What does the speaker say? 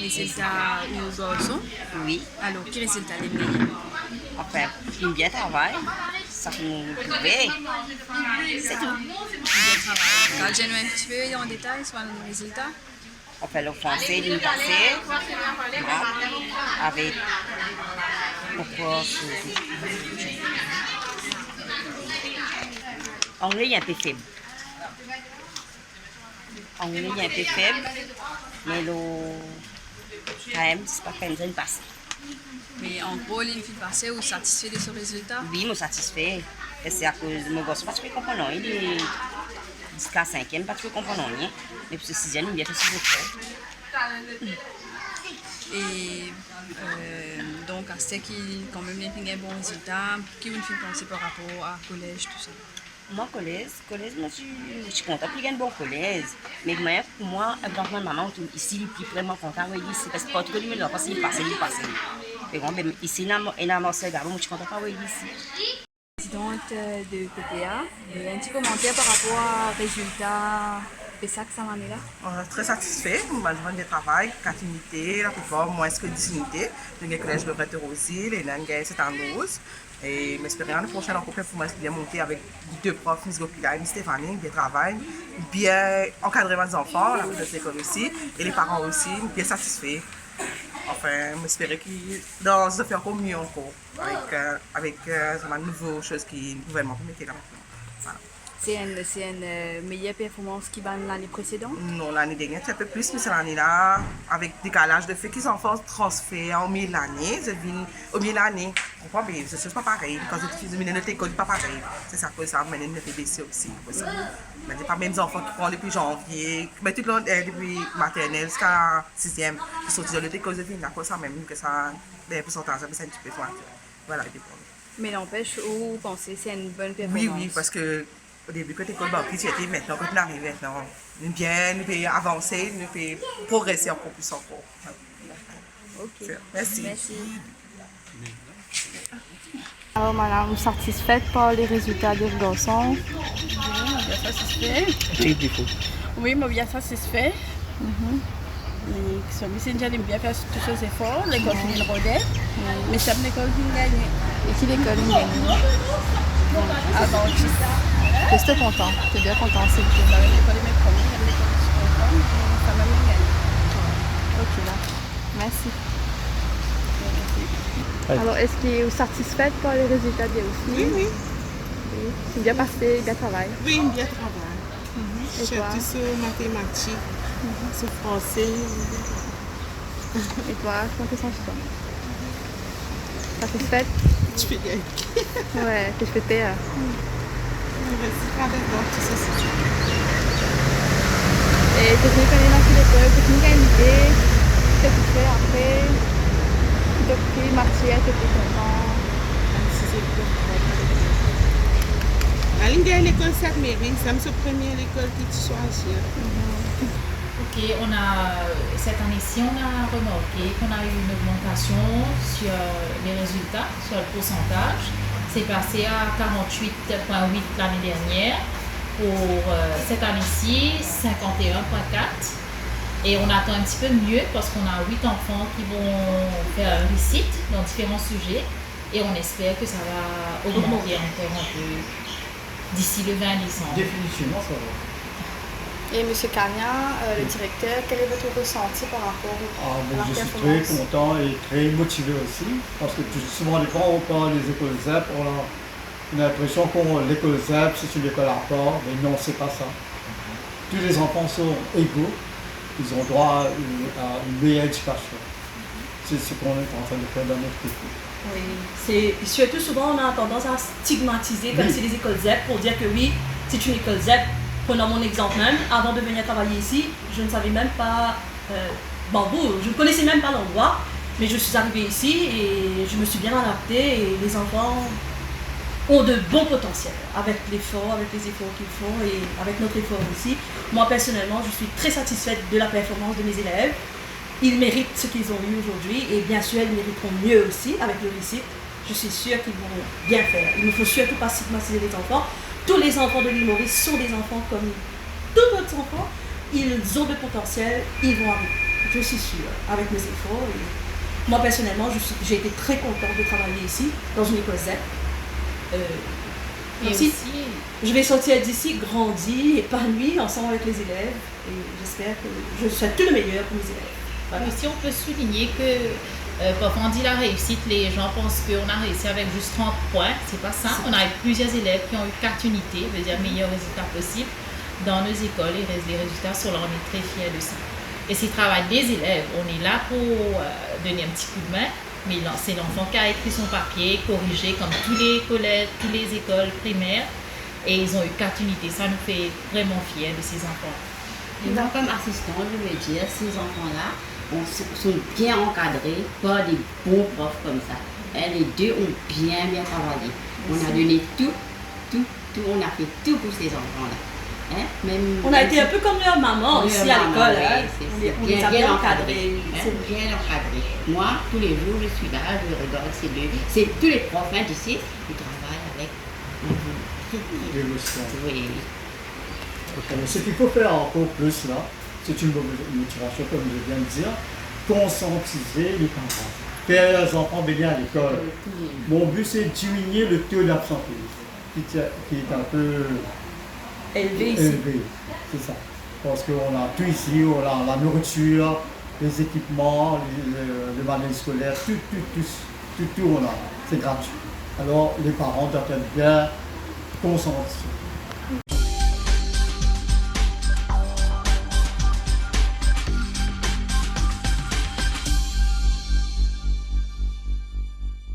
résultats aux garçons. Oui. Alors, quel résultat les meilleurs? Enfin, il bien travail. Ça nous pouvait. C'est tout. Bien travail. Quand j'ai un petit peu en détail sur le résultat. Enfin, le français, il passait. Avec. Pourquoi? Anglais, il est un peu faible. Anglais, il est un peu faible. Mais le. Quand même, c'est pas quand même passé. Mais en gros, il fait passer ou satisfait de ce résultat? Oui, je suis satisfait. Et c'est à cause de mon gosse, parce que je comprends rien. Il est jusqu'à 5e, parce que je comprends rien. Mais pour ce 6e, il vient faire ce que je fais. Et donc, à ce qui quand même fait un bon résultat, qui vous fait penser par rapport à collège, tout ça? Moi, collège, je suis contente. Il y a un bon collège. Mais pour moi, exemple, maman, ici, il est vraiment content. Oui, ici, parce que quand tu me parce qu'il passe. Et bon, ici, il y a un morceau d'arbre, je suis contente. Oui, ici. Présidente de PPA, et un petit commentaire par rapport aux résultats de ça que ça m'en est là? Très satisfait, ma journée de travail, 4 unités, la plupart moins que 10 unités. Nous avons le collège de Brette Rosil et nous avons 7 en 12. Et j'espère l'année prochaine encore pour moi bien monter avec 2 profs, Miss Gopila et Miss Stéphanie, bien travail, bien encadrement des enfants, la de l'école aussi, et les parents aussi, bien satisfaits. Enfin, j'espère qu'ils dans ce faire encore mieux encore avec une nouvelle chose qui est nouvellement remettée là maintenant. Voilà. C'est une meilleure performance qui va l'année précédente? Non, l'année dernière, c'est un peu plus, mais c'est l'année-là, avec décalage de fait qu'ils ont fait transfert en milieu de l'année, je viens au milieu de l'année. On comprend bien, c'est pas pareil. Quand je suis notre école, c'est pas pareil. C'est ça que ça mène notre baisser aussi. Mais il n'y a pas même enfants qui prennent depuis janvier, mais tout le monde depuis maternelle jusqu'à 6e, ils sont dans notre école, je viens là, ça même, que ça, des pourcentages, c'est un petit peu moins. Voilà, il dépend. Mais n'empêche, vous pensez que c'est une bonne performance? Oui, parce que au début, quand l'école banquier, tu étais maintenant, quand tu arrives maintenant, nous pouvons avancer, nous pouvons progresser encore plus encore. Ok. Merci. Alors, madame, satisfaite par les résultats des garçons? Bien satisfait. Oui, moi bien satisfait. Les Messenger aiment bien faire tous ces efforts. L'école qui vient rodait, mais c'est l'école qui gagne. Et qui l'école gagne? Avant, Je suis content. Tu es bien content, c'est tout. l'école est mes premiers, l'école est contente, ça m'a bien gagné. Ok, là. Merci. Alors, est-ce que vous êtes satisfaite par les résultats des aussi? Oui. C'est bien passé, bien travail. Oui, bien travail. Surtout sur mathématiques, sur français. Et toi, comment te sens-tu? Satisfaite? Tu fais bien. Ouais, que je fais peur. Merci pas d'accord, tout ça, c'est tout. Et technique, on est dans l'école, technique à l'idée, qu'est-ce que tu fais après? Donc, matière, tu es content. La ligne de l'école Sainte-Marie, c'est la première école qui tu choisis. Ok, cette année-ci, on a remarqué qu'on a eu une augmentation sur les résultats, sur le pourcentage. C'est passé à 48,8 l'année dernière. Pour cette année-ci, 51,4. Et on attend un petit peu mieux parce qu'on a 8 enfants qui vont faire un récit dans différents sujets. Et on espère que ça va augmenter encore un peu d'ici le 20 décembre. Définitivement, ça va. Et M. Kanya, le directeur, quel est votre ressenti par rapport à la Je suis performance? très content et très motivé aussi, parce que souvent quand on parle des écoles ZEP, on a l'impression que l'école ZEP c'est une école à part, mais non, c'est pas ça. Tous les enfants sont égaux, ils ont droit à une meilleure éducation. C'est ce qu'on est en train de faire dans notre école. Oui, c'est surtout souvent on a tendance à stigmatiser comme si les écoles ZEP pour dire que oui, c'est une école ZEP. Prenons mon exemple même, avant de venir travailler ici, je ne savais même pas Bambou, je ne connaissais même pas l'endroit, mais je suis arrivée ici et je me suis bien adaptée et les enfants ont de bons potentiels avec l'effort, avec les efforts qu'ils font et avec notre effort aussi. Moi personnellement, je suis très satisfaite de la performance de mes élèves. Ils méritent ce qu'ils ont eu aujourd'hui et bien sûr ils mériteront mieux aussi avec le récit. Je suis sûre qu'ils vont bien faire. Il ne faut surtout pas stigmatiser les enfants. Tous les enfants de l'île Maurice sont des enfants comme tous autres enfants. Ils ont de potentiel, ils vont arriver. je suis sûre, avec mes efforts. Et moi, personnellement, j'ai été très contente de travailler ici, dans une école ZEP. Et Aussi, aussi, je vais sortir d'ici grandi, épanoui, ensemble avec les élèves. Et j'espère que je souhaite tout le meilleur pour mes élèves. Voilà. aussi, on peut souligner que parfois on dit la réussite, les gens pensent qu'on a réussi avec juste 30 points. C'est pas ça. On a eu plusieurs élèves qui ont eu 4 unités, veut dire meilleurs résultats possibles dans nos écoles et les résultats sont là, on est très fiers de ça. Et c'est le travail des élèves. On est là pour donner un petit coup de main, mais c'est l'enfant qui a écrit son papier, corrigé comme tous les collèges, toutes les écoles primaires, et ils ont eu 4 unités. Ça nous fait vraiment fiers de ces enfants. Et moi, comme assistante, je veux dire, ces enfants-là sont bien encadrés par des bons profs comme ça. Et les deux ont bien travaillé. On a donné tout, on a fait tout pour ces enfants-là. Hein? On a été un peu comme leur maman aussi à l'école. On les a bien encadrés. Bien encadrés. Moi, tous les jours, je suis là, je regarde c'est tous les profs d'ici, ils travaillent avec oui. Ce qu'il faut faire encore plus là, c'est une motivation, comme je viens de dire, conscientiser les parents, faire les enfants venir à l'école. Mon but, c'est de diminuer le taux d'absentéisme, qui est un peu élevé ici. C'est ça. Parce qu'on a tout ici, on a la nourriture, les équipements, le matériel scolaire, tout on a. C'est gratuit. Alors les parents doivent être bien conscients.